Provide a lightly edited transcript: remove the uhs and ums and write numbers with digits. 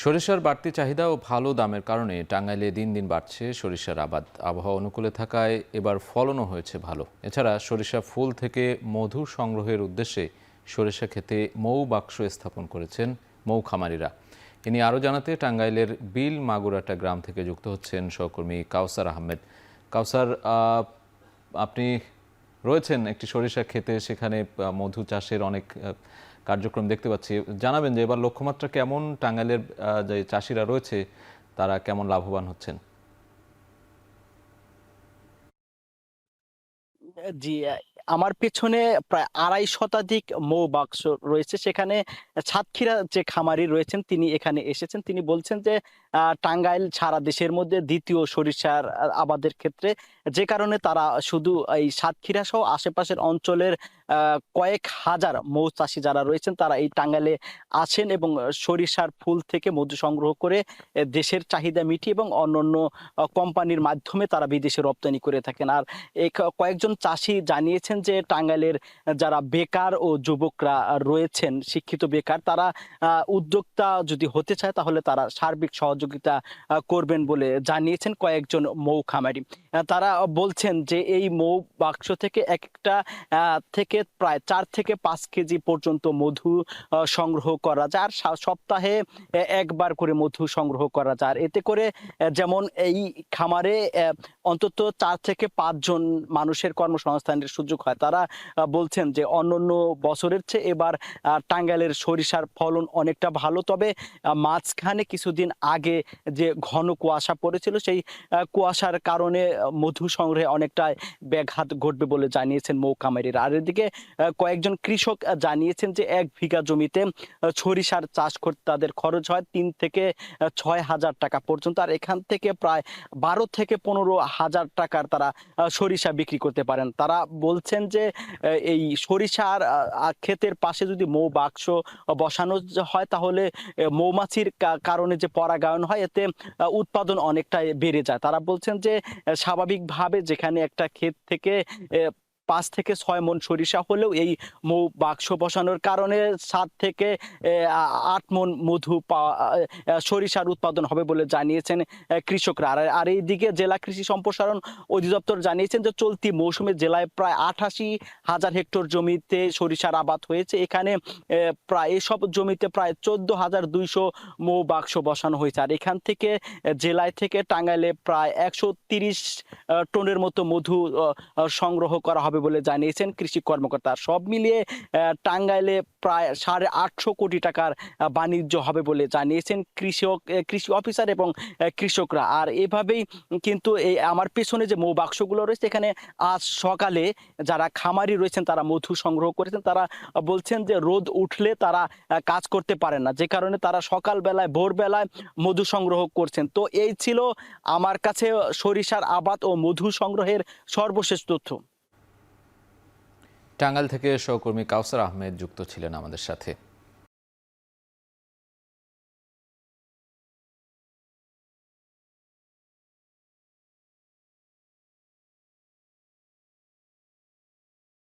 সরিষার বাড়তি চাহিদা ও ভালো দামের কারণে টাঙ্গাইলে দিন দিন বাড়ছে সরিষার আবাদ। আবহাওয়া অনুকূলে থাকায় এবার ফলনও হয়েছে ভালো। এছাড়া সরিষা ফুল থেকে মধু সংগ্রহের উদ্দেশ্যে সরিষা ক্ষেতে মৌ বাক্স স্থাপন করেছেন মৌ খামারিরা। এ নিয়ে আরও জানাতে টাঙ্গাইলের বিল মাগুরাটা গ্রাম থেকে যুক্ত হচ্ছেন সহকর্মী কাউসার আহমেদ। কাউসার, আপনি রয়েছেন একটি সরিষা ক্ষেতে, সেখানে মধু চাষের অনেক কার্যক্রম দেখতে পাচ্ছি। জানাবেন যে এবার লক্ষ্যমাত্রা কেমন, টাঙ্গাইলের যে চাষিরা রয়েছে তারা কেমন লাভবান হচ্ছেন? জি, আমার পেছনে প্রায় ২৫০ শতাধিক মৌ বাক্স রয়েছে। সেখানে সাতক্ষীরা যে খামারি রয়েছেন তিনি এখানে এসেছেন। তিনি বলছেন যে টাঙ্গাইল সারা দেশের মধ্যে ২য় সরিষার আবাদের ক্ষেত্রে, যে কারণে তারা শুধু এই সাতক্ষীরা সহ আশেপাশের অঞ্চলের আ কয়েক হাজার মৌ চাষী যারা রয়েছেন তারা এই টাঙ্গাইলে আসেন এবং সরিষার ফুল থেকে মধু সংগ্রহ করে দেশের চাহিদা মিটিয়ে এবং অন্যান্য কোম্পানির মাধ্যমে তারা বিদেশে রপ্তানি করে থাকেন। আর কয়েকজন চাষী জানিয়েছেন যে টাঙ্গাইলের যারা বেকার ও যুবকরা রয়েছেন, শিক্ষিত বেকার, তারা উদ্যোক্তা যদি হতে চায় তাহলে তারা সার্বিক সহযোগিতা করবেন বলে জানিয়েছেন কয়েকজন মৌ খামারি। তারা বলছেন যে এই মৌ বাক্স থেকে একেকটা থেকে প্রায় ৪ থেকে ৫ কেজি পর্যন্ত মধু সংগ্রহ করা যায়। আর সপ্তাহে একবার করে মধু সংগ্রহ করা যায়। আর এতে করে যেমন এই খামারে অন্তত ৪ থেকে ৫ জন মানুষের কর্মসংস্থানের সুযোগ হয়। তারা বলছেন যে অন্যান্য বছরের চেয়ে এবার টাঙ্গাইলের সরিষার ফলন অনেকটা ভালো। তবে মাঝখানে কিছুদিন আগে যে ঘন কুয়াশা পড়েছিল সেই কুয়াশার কারণে মধু সংগ্রহে অনেকটা ব্যাঘাত ঘটবে বলে জানিয়েছেন মৌ খামারিরা। আর এদিকে কয়েকজন কৃষক জানিয়েছেন যে ১ বিঘা জমিতে সরিষার চাষ করতে তাদের খরচ হয় ৩ থেকে ৬,০০০ টাকা পর্যন্ত। আর এখান থেকে প্রায় ১২ থেকে ১৫,০০০ টাকার তারা সরিষা বিক্রি করতে পারেন। তারা বলছেন যে এই সরিষার ক্ষেতের পাশে যদি মৌ বাক্স বসানো হয় তাহলে মৌমাছির কারণে যে পরাগায়ন হয় এতে উৎপাদন অনেকটাই বেড়ে যায়। তারা বলছেন যে স্বাভাবিকভাবে যেখানে একটা ক্ষেত থেকে ৫ থেকে ৬ মণ সরিষা হলেও এই মৌ বাক্স বসানোর কারণে ৭ থেকে ৮ মণ মধু পাওয়া সরিষার উৎপাদন হবে বলে জানিয়েছেন কৃষকরা। আর এইদিকে জেলা কৃষি সম্প্রসারণ অধিদপ্তর জানিয়েছেন যে চলতি মৌসুমে জেলায় প্রায় ৮৮,০০০ হেক্টর জমিতে সরিষার আবাদ হয়েছে। এখানে প্রায় এসব জমিতে প্রায় ১৪,২০০ মৌ বাক্স বসানো হয়েছে। আর এখান থেকে জেলায় থেকে টাঙ্গাইলে প্রায় ১৩০ টনের মতো মধু সংগ্রহ করা হবে বলে জানিয়েছেন কৃষি কর্মকর্তা। সব মিলিয়ে টাঙ্গাইলে প্রায় ৮৫০ কোটি টাকার বাণিজ্য হবে বলে জানিয়েছেন কৃষি অফিসার এবং কৃষকরা। আর এভাবেই কিন্তু এই আমার পেছনে যে মৌ বাক্সগুলো রয়েছে এখানে আজ সকালে যারা খামারি রয়েছেন তারা মধু সংগ্রহ করেছেন। তারা বলছেন যে রোদ উঠলে তারা কাজ করতে পারেন না, যে কারণে তারা সকালবেলায় ভোরবেলায় মধু সংগ্রহ করছেন। তো এই ছিল আমার কাছে সরিষার আবাদ ও মধু সংগ্রহের সর্বশেষ তথ্য। টাঙ্গাইল থেকে সহকর্মী কাউসার আহমেদ যুক্ত ছিলেন আমাদের সাথে।